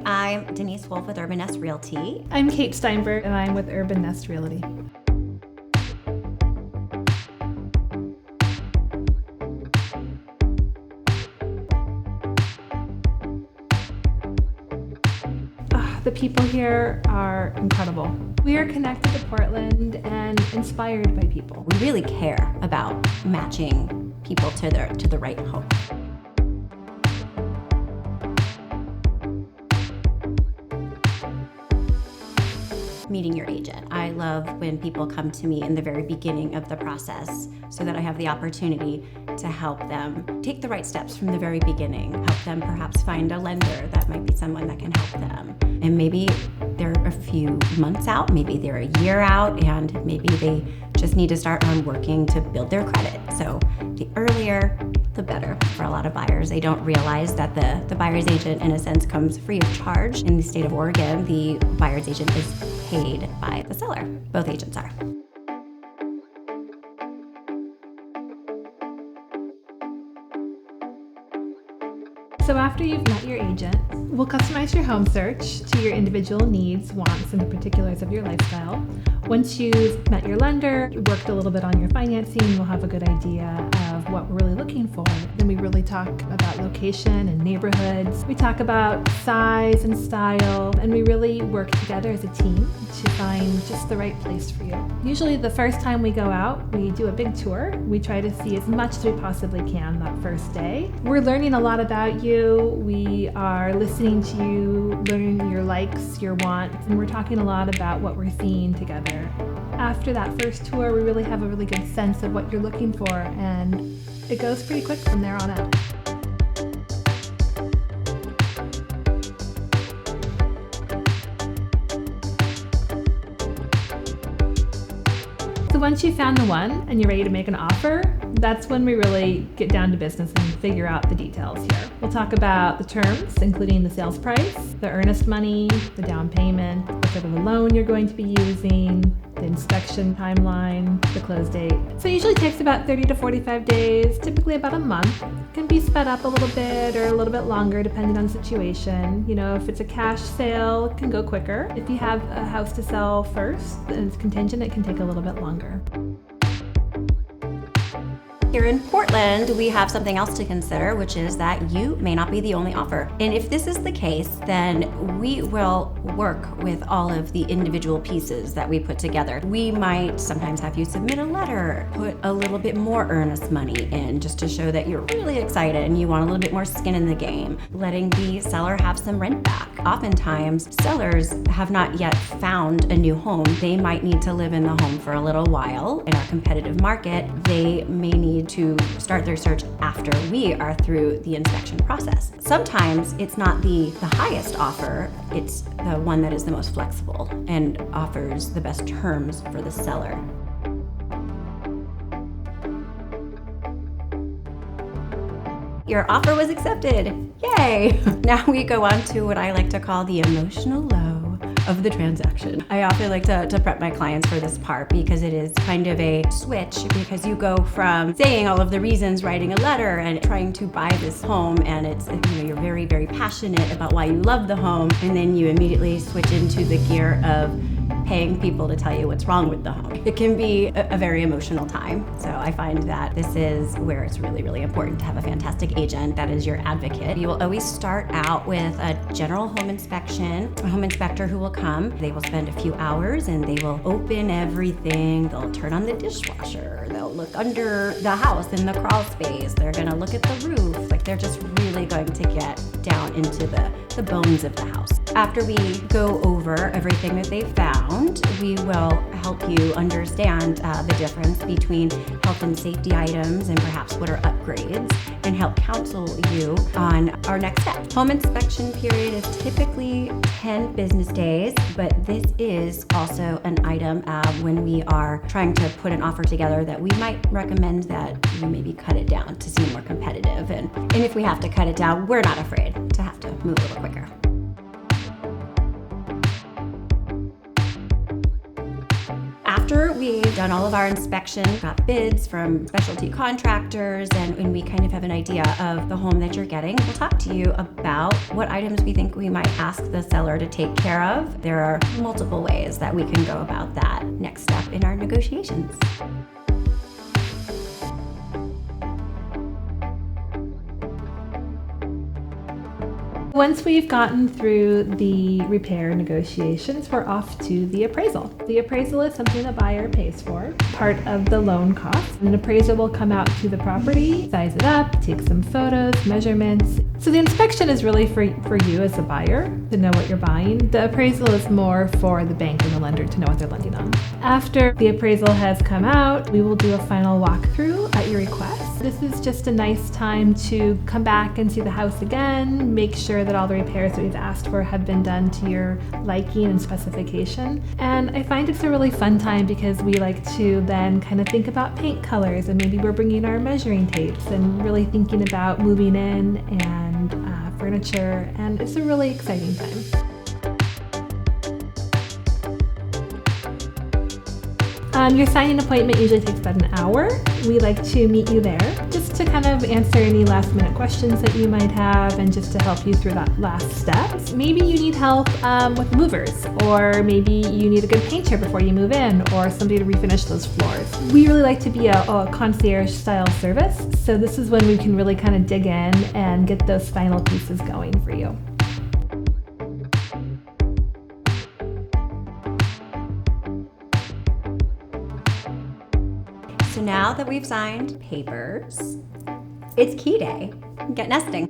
I'm Denise Wolf with Urban Nest Realty. I'm Kate Steinberg, and I'm with Urban Nest Realty. The people here are incredible. We are connected to Portland and inspired by people. We really care about matching people to the right home. Meeting your agent. I love when people come to me in the very beginning of the process so that I have the opportunity to help them take the right steps from the very beginning, help them perhaps find a lender that might be someone that can help them. And maybe they're a few months out, maybe they're a year out, and maybe they just need to start on working to build their credit. So the earlier, the better for a lot of buyers. They don't realize that the buyer's agent, in a sense, comes free of charge. In the state of Oregon, the buyer's agent is paid by the seller. Both agents are. So after you've met your agent, we'll customize your home search to your individual needs, wants, and the particulars of your lifestyle. Once you've met your lender, worked a little bit on your financing, we'll have a good idea of what we're really looking for. Then we really talk about location and neighborhoods. We talk about size and style, and we really work together as a team to find just the right place for you. Usually the first time we go out, we do a big tour. We try to see as much as we possibly can that first day. We're learning a lot about you. We are listening to you, learning your likes, your wants, and we're talking a lot about what we're seeing together. After that first tour, we really have a really good sense of what you're looking for, and it goes pretty quick from there on out. So once you've found the one and you're ready to make an offer, that's when we really get down to business and figure out the details here. We'll talk about the terms, including the sales price, the earnest money, the down payment, what type of a loan you're going to be using, the inspection timeline, the close date. So it usually takes about 30 to 45 days, typically about a month. It can be sped up a little bit or a little bit longer depending on the situation. You know, if it's a cash sale, it can go quicker. If you have a house to sell first and it's contingent, it can take a little bit longer. Here in Portland, we have something else to consider, which is that you may not be the only offer. And if this is the case, then we will work with all of the individual pieces that we put together. We might sometimes have you submit a letter, put a little bit more earnest money in just to show that you're really excited and you want a little bit more skin in the game. Letting the seller have some rent back. Oftentimes, sellers have not yet found a new home. They might need to live in the home for a little while. In our competitive market, they may need to start their search after we are through the inspection process. Sometimes it's not the highest offer, it's the one that is the most flexible and offers the best terms for the seller. Your offer was accepted. Yay! Now we go on to what I like to call the emotional low of the transaction. I often like to prep my clients for this part because it is kind of a switch, because you go from saying all of the reasons, writing a letter and trying to buy this home, and it's, you know, you're very, very passionate about why you love the home, and then you immediately switch into the gear of paying people to tell you what's wrong with the home. It can be a very emotional time. So I find that this is where it's really, really important to have a fantastic agent that is your advocate. You will always start out with a general home inspection, a home inspector who will come. They will spend a few hours and they will open everything. They'll turn on the dishwasher. They'll look under the house in the crawl space. They're gonna look at the roof. Like, they're just really going to get down into the bones of the house. After we go over everything that they found, we will help you understand the difference between health and safety items and perhaps what are upgrades, and help counsel you on our next step. Home inspection period is typically 10 business days, but this is also an item when we are trying to put an offer together that we might recommend that you maybe cut it down to seem more competitive. And if we have to cut it down, we're not afraid to have to move a little quicker. After we we've done all of our inspection, got bids from specialty contractors, and we kind of have an idea of the home that you're getting, we'll talk to you about what items we think we might ask the seller to take care of. There are multiple ways that we can go about that next step in our negotiations. Once we've gotten through the repair negotiations, we're off to the appraisal. The appraisal is something the buyer pays for, part of the loan cost. An appraiser will come out to the property, size it up, take some photos, measurements. So the inspection is really for you as a buyer to know what you're buying. The appraisal is more for the bank and the lender to know what they're lending on. After the appraisal has come out, we will do a final walkthrough at your request. This is just a nice time to come back and see the house again, make sure that all the repairs that we've asked for have been done to your liking and specification. And I find it's a really fun time because we like to then kind of think about paint colors, and maybe we're bringing our measuring tapes and really thinking about moving in and furniture, and it's a really exciting time. Your signing appointment usually takes about an hour. We like to meet you there just to kind of answer any last minute questions that you might have and just to help you through that last step. Maybe you need help with movers, or maybe you need a good painter before you move in, or somebody to refinish those floors. We really like to be a concierge style service, so this is when we can really kind of dig in and get those final pieces going for you. So now that we've signed papers, it's key day. Get nesting.